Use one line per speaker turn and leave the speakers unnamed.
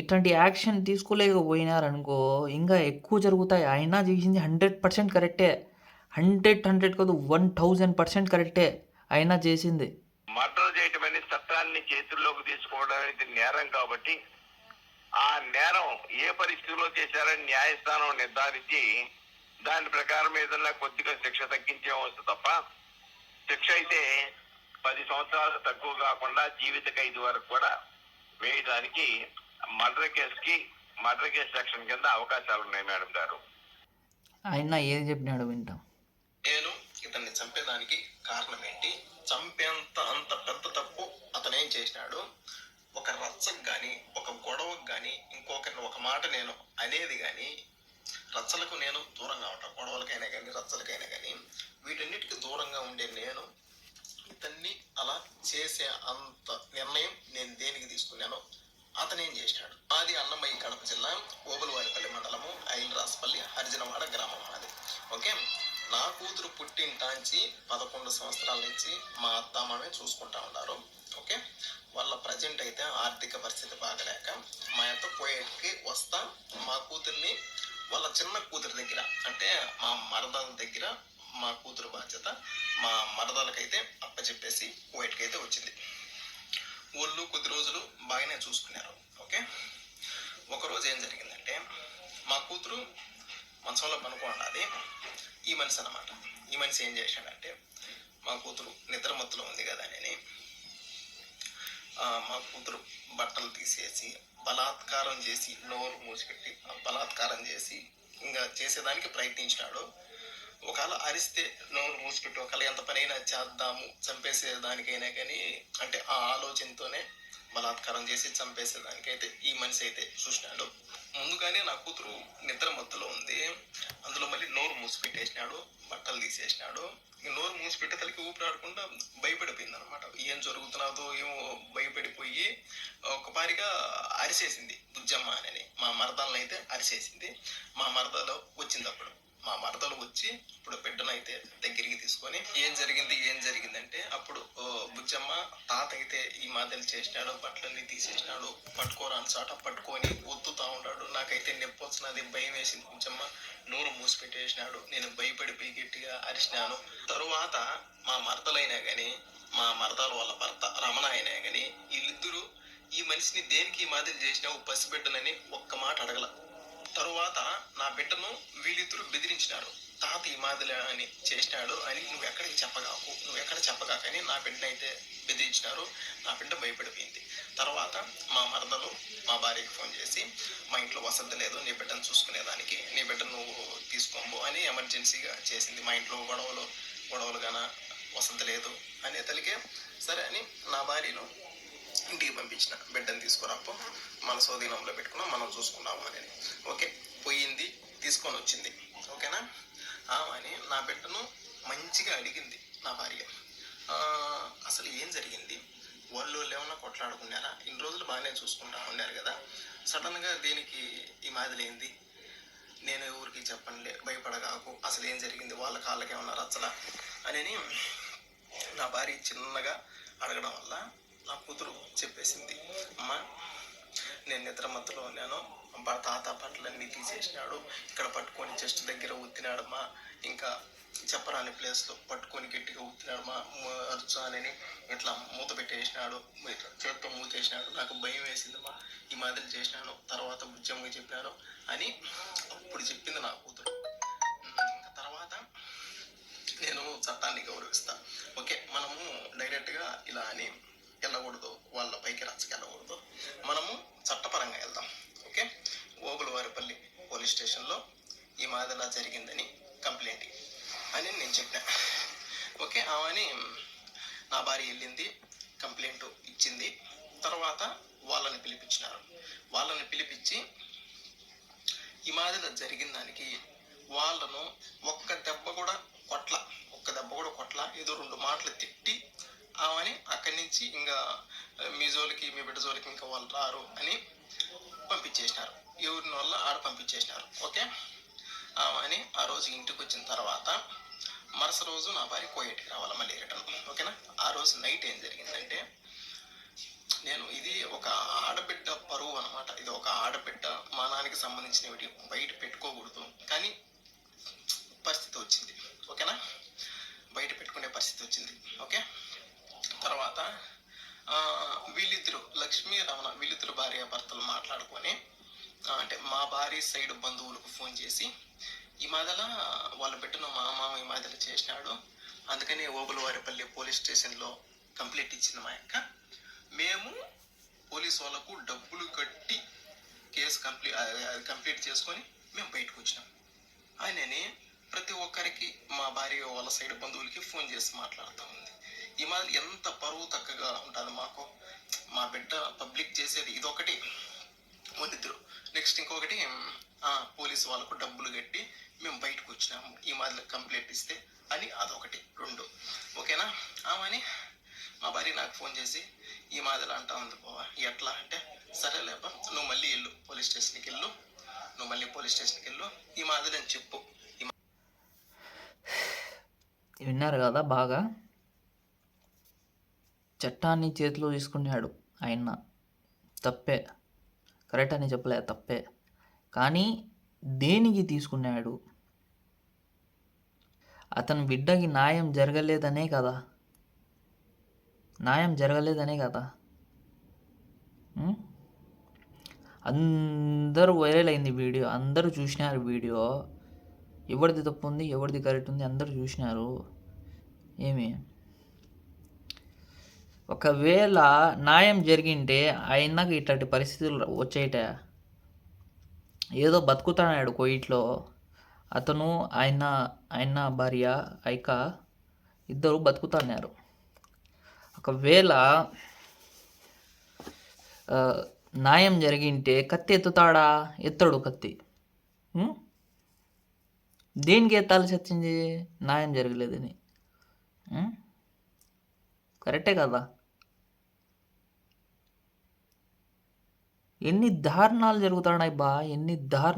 ఇట్లాంటి యాక్షన్ తీసుకోలేకపోయినారనుకో, ఇంకా ఎక్కువ జరుగుతాయి. ఆయన చేసింది 100% కరెక్టే. 100 కాదు 1000% కరెక్టే ఆయన చేసింది.
మర్డర్ చేయటం అనే చట్టాన్ని చేతుల్లోకి తీసుకోవడం అనేది నేరం కాబట్టి ఆ నేరం ఏ పరిస్థితిలో చేశారని న్యాయస్థానం నిర్ధారించి దాని ప్రకారం ఏదన్నా కొద్దిగా శిక్ష తగ్గించేవచ్చు తప్ప, శిక్ష అయితే 10 సంవత్సరాలు తక్కువ కాకుండా జీవిత ఖైదు వరకు కూడా వేయడానికి మర్డర్ కేసు సెక్షన్ కింద అవకాశాలు ఉన్నాయి మేడం గారు.
ఆయన ఏది చెప్పినాడు వింటాం.
నేను ఇతన్ని చంపేదానికి కారణం ఏంటి, చంపేంత అంత పెద్ద తప్పు అతనేం చేసినాడు, ఒక రచ్చకు కానీ ఒక గొడవకు కానీ ఇంకొకరిని ఒక మాట నేను అనేది కానీ, రచ్చలకు నేను దూరంగా ఉంటాను, గొడవలకైనా కానీ రచ్చలకైనా కానీ వీటన్నిటికీ దూరంగా ఉండే నేను ఇతన్ని అలా చేసే అంత నిర్ణయం నేను దేనికి తీసుకున్నానో అతనేం చేసినాడు. మాది అన్నమయ్య కడప జిల్లా ఓబులవారిపల్లి మండలము ఐలరాజపల్లి హరిజనవాడ గ్రామం మాది. ఓకే, నా కూతురు పుట్టింటాంచి 11 సంవత్సరాల నుంచి మా అత్తమామే చూసుకుంటా ఉన్నారు. ఓకే, వాళ్ళ ప్రజెంట్ అయితే ఆర్థిక పరిస్థితి బాగలేక మా యొక్క కోయేట్కి వస్తా మా కూతుర్ని వాళ్ళ చిన్న కూతురు దగ్గర, అంటే మా మరదల దగ్గర మా కూతురు బాధ్యత మా మరదలకైతే అప్పచెప్పేసి కోయేట్కి అయితే వచ్చింది. వాళ్ళు కొద్ది రోజులు బాగానే చూసుకున్నారు. ఓకే, ఒకరోజు ఏం జరిగిందంటే మా కూతురు మంచంలో పనుకోండి, ఈ మనిషి అన్నమాట. ఈ మనిషి ఏం చేశాడంటే మా కూతురు నిద్రమత్తులో ఉంది కదా అని మా కూతురు బట్టలు తీసేసి బలాత్కారం చేసి నోరు మూసిపెట్టి బలాత్కారం చేసి ఇంకా చేసేదానికి ప్రయత్నించినాడు. ఒకవేళ అరిస్తే నోరు మూసిపెట్టి ఒకవేళ ఎంత పనైనా చేద్దాము చంపేసేదానికైనా కానీ, అంటే ఆ ఆలోచనతోనే బలాత్కారం చేసి చంపేసేదానికైతే ఈ మనిషి అయితే చూసినాడు. ముందుగానే నా కూతురు నిద్ర మత్తులో ఉంది, అందులో మళ్ళీ నోరు మూసిపెట్టేసినాడు, బట్టలు తీసేసినాడు. ఈ నోరు మూసిపెట్టే తలకి ఊపిరాడకుండా భయపడిపోయింది అనమాట. ఏం జరుగుతున్నదో ఏమో భయపడిపోయి ఒకపారిగా అరిసేసింది బుజ్జమ్మ అని. మా మరదలను అయితే అరిసేసింది. మా మరదలో వచ్చింది. అప్పుడు మా మరదలు వచ్చి ఇప్పుడు బిడ్డను అయితే దగ్గరికి తీసుకొని ఏం జరిగిందంటే అప్పుడు బుజ్జమ్మ తాత అయితే ఈ మాదిరి చేసినాడు, బట్టలన్నీ తీసేసినాడు, పట్టుకోరాని చాట పట్టుకొని ఒత్తుతా ఉన్నాడు. నాకైతే నొప్పి వచ్చినది, భయం వేసింది. బుజ్జమ్మ నోరు మూసిపెట్టేసినాడు. నేను భయపడిపోయి గట్టిగా అరిసినాను. తరువాత మా మరదలైనా కానీ మా మరదల వాళ్ళ భర్త రమణ అయినా కానీ వీళ్ళిద్దరూ ఈ మనిషిని దేనికి ఈ మాదిరి చేసినావు పసిబిడ్డనని ఒక్క మాట అడగల. తరువాత నా బిడ్డను వీళ్ళిద్దరూ బెదిరించినారు. తాత ఈ మాదిరి అని చేసినాడు అని నువ్వు ఎక్కడ చెప్పగాకని నా బిడ్డనైతే బెదిరించినారు. నా బిడ్డ భయపడిపోయింది. తర్వాత మా మరదలు మా భార్యకి ఫోన్ చేసి మా ఇంట్లో వసతి లేదు, నీ బిడ్డను చూసుకునేదానికి, నీ బిడ్డ నువ్వు తీసుకోబో అని ఎమర్జెన్సీగా చేసింది. మా ఇంట్లో గొడవలు గాన వసతి లేదు అనే తలికే సరే అని నా భార్యను ఇంటికి పంపించిన. బిడ్డను తీసుకురాపో, మన స్వాధీనంలో పెట్టుకున్నాం, మనం చూసుకున్నాము అని. ఓకే, పోయింది, తీసుకొని వచ్చింది. ఓకేనా, అని నా బిడ్డను మంచిగా అడిగింది నా భార్య. అసలు ఏం జరిగింది, వాళ్ళు ఏమన్నా కొట్లాడుకున్నారా, ఇన్ని రోజులు బాగానే చూసుకుంటా ఉన్నారు కదా, సడన్గా దేనికి ఈ మాదిరైంది, నేను ఎవరికి చెప్పండి, భయపడగాకు, అసలు ఏం జరిగింది, వాళ్ళ కాళ్ళకి ఏమన్నా రచ్చలా అని నా భార్య చిన్నగా అడగడం వల్ల నా కూతురు చెప్పేసింది, అమ్మ నేను నిద్ర మత్తులో ఉన్నాను, తాత బట్టలన్నీ తీసేసినాడు, ఇక్కడ పట్టుకొని చెస్ట్ దగ్గర ఉత్తినాడమ్మా, ఇంకా చెప్పరాని ప్లేస్లో పట్టుకొని గట్టిగా ఉత్తినాడమ్మా, అరుచు అని ఇట్లా మూత పెట్టేసినాడు, ఇట్లా చేత్తో మూతేసినాడు, నాకు భయం వేసిందమ్మా, ఈ మాదిరి చేసినాను, తర్వాత బుజ్జమ్మగా చెప్పినాను అని అప్పుడు చెప్పింది నా కూతురు. తర్వాత నేను చట్టాన్ని గౌరవిస్తా. ఓకే, మనము డైరెక్ట్గా ఇలా అని వెళ్ళకూడదు, వాళ్ళ పైకి రచ్చకెళ్ళకూడదు, మనము చట్టపరంగా వెళ్దాం. ఓకే, ఓబులవారిపల్లి పోలీస్ స్టేషన్లో ఈ మాదిరిలా జరిగిందని కంప్లైంట్ అని నేను చెప్పిన. ఓకే, ఆమెని నా భార్య వెళ్ళింది, కంప్లైంట్ ఇచ్చింది. తర్వాత వాళ్ళని పిలిపించినారు. వాళ్ళని పిలిపించి ఈ మాదిరిలా జరిగిన దానికి వాళ్ళను ఒక్క దెబ్బ కూడా కొట్ల, ఏదో 2 మాటలు తిట్టి ఆమెని అక్కడి నుంచి ఇంకా మీ జోలికి మీ బిడ్డ జోలికి ఇంకా వాళ్ళు రారు అని పంపించేసినారు. ఎవరిని వల్ల ఆడ పంపించేసినారు. ఓకే, అని ఆ రోజు ఇంటికి వచ్చిన తర్వాత మరుస రోజు నా భార్య కోయేటికి రావాలి మళ్ళీ రిటర్న్. ఓకేనా, ఆ రోజు నైట్ ఏం జరిగిందంటే, నేను ఇది ఒక ఆడబిడ్డ పరువు అనమాట, ఇది ఒక సంబంధించినవి బయట పెట్టుకోకూడదు, కానీ పరిస్థితి వచ్చింది. ఓకేనా, బయట పెట్టుకునే పరిస్థితి వచ్చింది. ఓకే, తర్వాత వీళ్ళిద్దరు లక్ష్మీ రమణ వీళ్ళిద్దరు భార్యాభర్తలు మాట్లాడుకొని అంటే మా భార్య సైడ్ బంధువులకు ఫోన్ చేసి ఈ మాదల వాళ్ళ బిడ్డను మా మామ ఈ మాదల చేసినాడు, అందుకని ఓబులవారిపల్లి పోలీస్ స్టేషన్లో కంప్లైంట్ ఇచ్చింది మా యొక్క. మేము పోలీసు వాళ్ళకు డబ్బులు కట్టి కేసు కంప్లీట్ చేసుకొని మేము బయటకు వచ్చినాం. ఆయనని ప్రతి ఒక్కరికి మా భార్య వాళ్ళ సైడ్ బంధువులకి ఫోన్ చేసి మాట్లాడుతూ ఉంది. ఈ మాదిరి ఎంత పరువు తక్కగా ఉంటుంది మాకు. మా బిడ్డ పబ్లిక్ చేసేది ఇదొకటి వాళ్ళిద్దరు. నెక్స్ట్ ఇంకొకటి పోలీసు వాళ్ళకు డబ్బులు కట్టి మేము బయటకు వచ్చినాము ఈ మాదిరి కంప్లైంట్ ఇస్తే అని, అదొకటి. రెండు ఓకేనా. ఆమెని మా భార్య నాకు ఫోన్ చేసి ఈ మాదిరి అంటా ఉంది బావా, ఎట్లా అంటే సరేలేపా నువ్వు మళ్ళీ వెళ్ళు పోలీస్ స్టేషన్కి వెళ్ళు, నువ్వు మళ్ళీ పోలీస్ స్టేషన్కి వెళ్ళు ఈ మాదిరి అని చెప్పు.
విన్నారు కదా బాగా. చట్టాన్ని చేతిలో తీసుకున్నాడు ఆయన. తప్పే, కరెక్ట్ అని చెప్పలే, తప్పే. కానీ దేనికి తీసుకున్నాడు? అతని బిడ్డకి న్యాయం జరగలేదనే కదా, న్యాయం జరగలేదనే కదా. అందరూ వైరల్ అయింది వీడియో, అందరూ చూసినారు వీడియో. ఎవరిది తప్పు ఉంది, ఎవరిది కరెక్ట్ ఉంది అందరూ చూసినారు. ఏమి ఒకవేళ న్యాయం జరిగింటే ఆయనకు ఇట్లాంటి పరిస్థితులు వచ్చేట. ఏదో బతుకుతున్నాడు కోయిట్లో అతను, ఆయన భార్య ఐక ఇద్దరు బతుకుతున్నారు. ఒకవేళ న్యాయం జరిగింటే కత్తి ఎత్తుతాడా? ఎత్తడు కత్తి. దేనికి ఎత్తాల్సి వచ్చింది? న్యాయం జరగలేదని. కరెక్టే కదా. ఎన్ని దారుణాలు జరుగుతున్నాయి బా, ఎన్ని దారుణాలు.